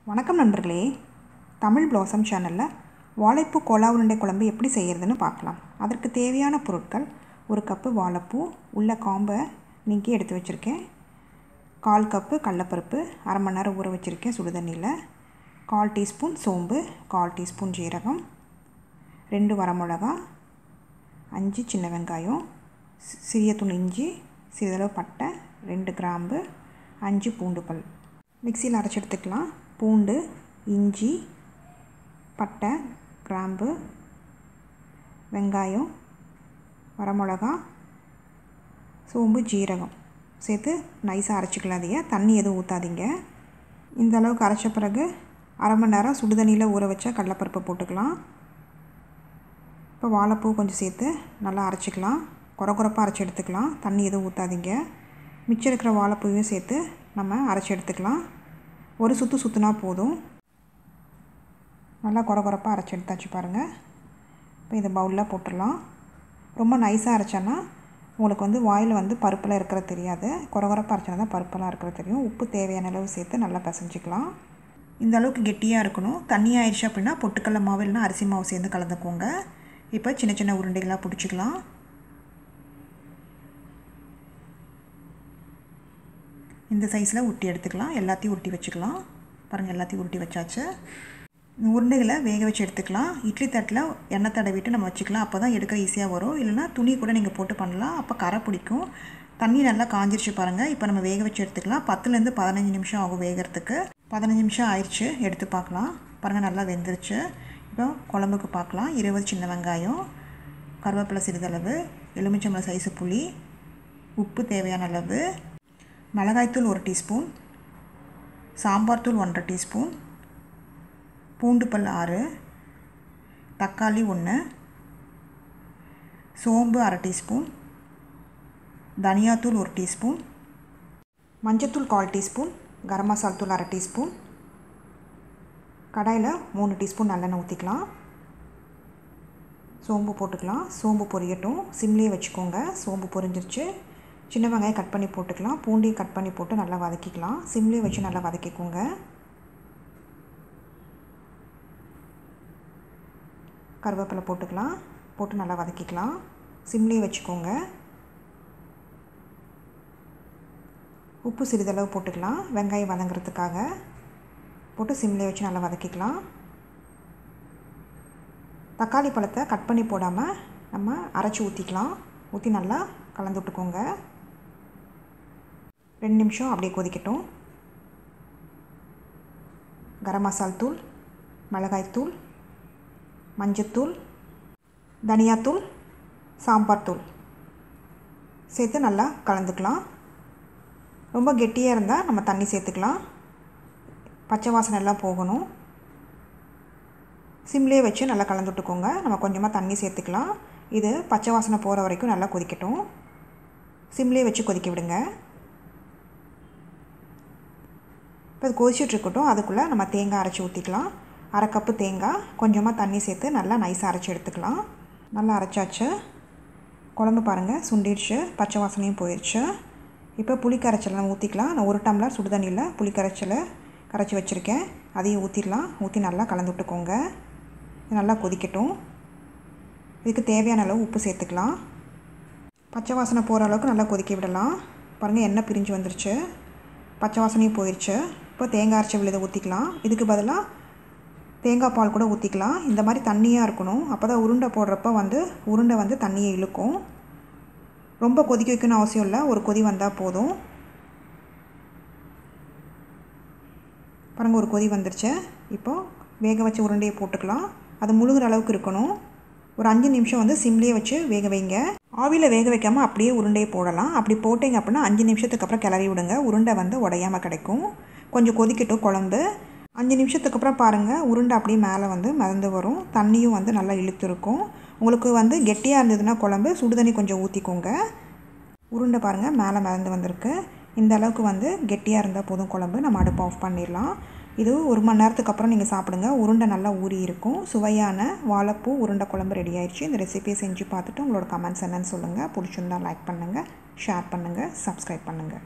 வணக்கம் நண்பர்களே, தமிழ்ப்ளோசம் சேனலில் வாழைப்பூ கோலா உருண்டை குழம்பு எப்படி செய்கிறதுன்னு பார்க்கலாம். அதற்கு தேவையான பொருட்கள்: ஒரு கப்பு வாழைப்பூ, உள்ள காம்பை நீக்கி எடுத்து வச்சுருக்கேன். 1/4 கப்பு கடலப்பருப்பு, அரை மணி நேரம் ஊற வச்சுருக்கேன் சுடுதண்ணியில். 1/4 டீஸ்பூன் சோம்பு, 1/4 டீஸ்பூன் ஜீரகம், 2 வரமிளகா, 5 சின்ன வெங்காயம், சிறிய துண்டு இஞ்சி, சிறிதளவு பட்டை, 2 கிராம்பு, 5 பூண்டு பல். மிக்சியில் அரைச்சி எடுத்துக்கலாம். பூண்டு, இஞ்சி, பட்டை, கிராம்பு, வெங்காயம், வரமிளகா, சோம்பு, ஜீரகம் சேர்த்து நைஸாக அரைச்சிக்கலாம். அதையே தண்ணி எதுவும் ஊற்றாதீங்க. இந்த அளவுக்கு அரைச்ச பிறகு அரை மணி நேரம் சுடுதண்ணியில் ஊற வச்ச கடலைப்பருப்பை போட்டுக்கலாம். இப்போ வாழைப்பூ கொஞ்சம் சேர்த்து நல்லா அரைச்சிக்கலாம். குறப்பாக அரைச்சி எடுத்துக்கலாம். தண்ணி எதுவும் ஊற்றாதீங்க. மிச்சம் இருக்கிற வாழைப்பூவையும் சேர்த்து நம்ம அரைச்சி எடுத்துக்கலாம். ஒரு சுற்றுனா போதும். நல்லா குறப்பாக அரைச்சி எடுத்தாச்சு பாருங்கள். இப்போ இதை பவுலில் போட்டுடலாம். ரொம்ப நைஸாக அரைச்சோன்னா உங்களுக்கு வாயில் பருப்பெல்லாம் இருக்கிறது தெரியாது. குறப்பாக அரைச்சோன்னா தான் பருப்பெல்லாம் இருக்கிறது தெரியும். உப்பு தேவையான அளவு சேர்த்து நல்லா பிசைஞ்சிக்கலாம். இந்த அளவுக்கு கெட்டியாக இருக்கணும். தண்ணி ஆயிடுச்சு அப்படின்னா பொட்டுக்கடலை மாவு இல்லைனா அரிசி மாவு சேர்ந்து கலந்துக்கோங்க. இப்போ சின்ன சின்ன உருண்டைகளாக பிடிச்சிக்கலாம். இந்த சைஸில் உருட்டி எடுத்துக்கலாம். எல்லாத்தையும் உருட்டி வச்சுக்கலாம். பாருங்கள், எல்லாத்தையும் உருட்டி வச்சாச்சு. இந்த உருண்டைகளை வேக வச்சு எடுத்துக்கலாம். இட்லி தட்டில் எண்ணெய் தடவிட்டு நம்ம வச்சுக்கலாம். அப்போ தான் எடுக்க ஈஸியாக வரும். இல்லைனா துணி கூட நீங்கள் போட்டு பண்ணலாம். அப்போ கரை பிடிக்கும். தண்ணி நல்லா காஞ்சிருச்சு பாருங்கள். இப்போ நம்ம வேக வச்சு எடுத்துக்கலாம். 10லேருந்து 15 நிமிஷம் ஆகும் வேகிறதுக்கு. 15 நிமிஷம் ஆயிடுச்சு. எடுத்து பார்க்கலாம். பாருங்கள், நல்லா வெந்துருச்சு. இப்போ குழம்புக்கு பார்க்கலாம். 20 சின்ன வெங்காயம், கருவேப்பிலை சிறிதளவு, எலுமிச்சம்பழம் சைஸு புளி, உப்பு தேவையான அளவு, மிளகாய்த்தூள் 1 டீஸ்பூன், சாம்பார் தூள் 1/2 டீஸ்பூன், பூண்டு பல் 6, தக்காளி 1, சோம்பு 1/2 டீஸ்பூன், தனியாத்தூள் 1 டீஸ்பூன், மஞ்சத்தூள் 1/4 டீஸ்பூன், கரம் மசாலா தூள் 1/2 டீஸ்பூன். கடாயில் 3 டீஸ்பூன் நல்லெண்ணெய் ஊற்றிக்கலாம். சோம்பு போட்டுக்கலாம். சோம்பு பொரியட்டும். சிம்லேயே வச்சுக்கோங்க. சோம்பு பொரிஞ்சிருச்சு. சின்ன வெங்காயம் கட் பண்ணி போட்டுக்கலாம். பூண்டையும் கட் பண்ணி போட்டு நல்லா வதக்கிக்கலாம். சிம்லேயே வச்சு நல்லா வதக்கிக்கோங்க. கருவேப்பிலை போட்டுக்கலாம். போட்டு நல்லா வதக்கிக்கலாம். சிம்லேயே வச்சுக்கோங்க. உப்பு சிறிதளவு போட்டுக்கலாம். வெங்காயம் வதங்கிறதுக்காக போட்டு சிம்லேயே வச்சு நல்லா வதக்கிக்கலாம். தக்காளி பழத்தை கட் பண்ணி போடாமல் நம்ம அரைச்சி ஊற்றிக்கலாம். ஊற்றி நல்லா கலந்து விட்டுக்கோங்க. 2 நிமிஷம் அப்படியே கொதிக்கட்டும். கரம் மசாலா தூள், மிளகாய்த்தூள், மஞ்சத்தூள், தனியாத்தூள், சாம்பார் தூள் சேர்த்து நல்லா கலந்துக்கலாம். ரொம்ப கெட்டியாக இருந்தால் நம்ம தண்ணி சேர்த்துக்கலாம். பச்சை வாசனை எல்லாம் போகணும். சிம்லேயே வச்சு நல்லா கலந்து விட்டுக்கோங்க. நம்ம கொஞ்சமாக தண்ணி சேர்த்துக்கலாம். இது பச்சை வாசனை போகிற வரைக்கும் நல்லா கொதிக்கட்டும். சிம்லேயே வச்சு கொதிக்க விடுங்க. இப்போ அது கொதிச்சுட்ருக்கட்டும். அதுக்குள்ளே நம்ம தேங்காய் அரைச்சி ஊற்றிக்கலாம். 1/2 கப்பு தேங்காய், கொஞ்சமாக தண்ணி சேர்த்து நல்லா நைஸாக அரைச்சி எடுத்துக்கலாம். நல்லா அரைச்சாச்சு. குழம்பு பாருங்கள், சுண்டிடுச்சு. பச்சை வாசனையும் போயிடுச்சு. இப்போ புளி கரைச்சலை ஊற்றிக்கலாம். நான் 1 டம்ளர் சுடுதண்ணியில் புளி கரைச்சலை கரைச்சி வச்சுருக்கேன். அதையும் ஊற்றிடலாம். ஊற்றி நல்லா கலந்து விட்டுக்கோங்க. நல்லா கொதிக்கட்டும். இதுக்கு தேவையான அளவு உப்பு சேர்த்துக்கலாம். பச்சை வாசனை போகிற அளவுக்கு நல்லா கொதிக்க விடலாம். பாருங்கள், எண்ணெய் பிரிஞ்சு வந்துருச்சு. பச்சை வாசனையும் போயிடுச்சு. இப்போ தேங்காய் அரைச்சி விழுதை ஊற்றிக்கலாம். இதுக்கு பதிலாக தேங்காய் பால் கூட ஊற்றிக்கலாம். இந்த மாதிரி தண்ணியாக இருக்கணும். அப்போ தான் உருண்டை போடுறப்ப உருண்டை தண்ணியை இழுக்கும். ரொம்ப கொதிக்க வைக்கணும்னு அவசியம் இல்லை. ஒரு கொதி வந்தால் போதும். பாருங்கள், ஒரு கொதி வந்துருச்சு. இப்போது வேக வச்ச உருண்டையை போட்டுக்கலாம். அது முழுகிற அளவுக்கு இருக்கணும். ஒரு 5 நிமிஷம் சிம்லேயே வச்சு வேக வைங்க. ஆவியில் வேக வைக்காமல் அப்படியே உருண்டையை போடலாம். அப்படி போட்டிங்க அப்படின்னா 5 நிமிஷத்துக்கு அப்புறம் கிளறி விடுங்க. உருண்டை உடையாமல் கிடைக்கும். கொஞ்சம் கொதிக்கட்டும் குழம்பு. 5 நிமிஷத்துக்கு அப்புறம் பாருங்கள், உருண்டை அப்படியே மேலே மிதந்து வரும். தண்ணியும் நல்லா இழுத்துருக்கும். உங்களுக்கு கெட்டியாக இருந்ததுன்னா குழம்பு சுடுதண்ணி கொஞ்சம் ஊற்றிக்கோங்க. உருண்டை பாருங்கள், மேலே மிதந்து வந்திருக்கு. இந்த அளவுக்கு கெட்டியாக இருந்தால் போதும் குழம்பு. நம்ம அடுப்பு ஆஃப் பண்ணிடலாம். இது 1 மணி நேரத்துக்கு அப்புறம் நீங்கள் சாப்பிடுங்க. உருண்டை நல்லா ஊறி இருக்கும். சுவையான வாழைப்பூ உருண்டை குழம்பு ரெடி ஆயிடுச்சு. இந்த ரெசிபியை செஞ்சு பார்த்துட்டு உங்களோட கமெண்ட்ஸ் என்னன்னு சொல்லுங்கள். பிடிச்சிருந்தால் லைக் பண்ணுங்கள், ஷேர் பண்ணுங்கள், சப்ஸ்கிரைப் பண்ணுங்கள்.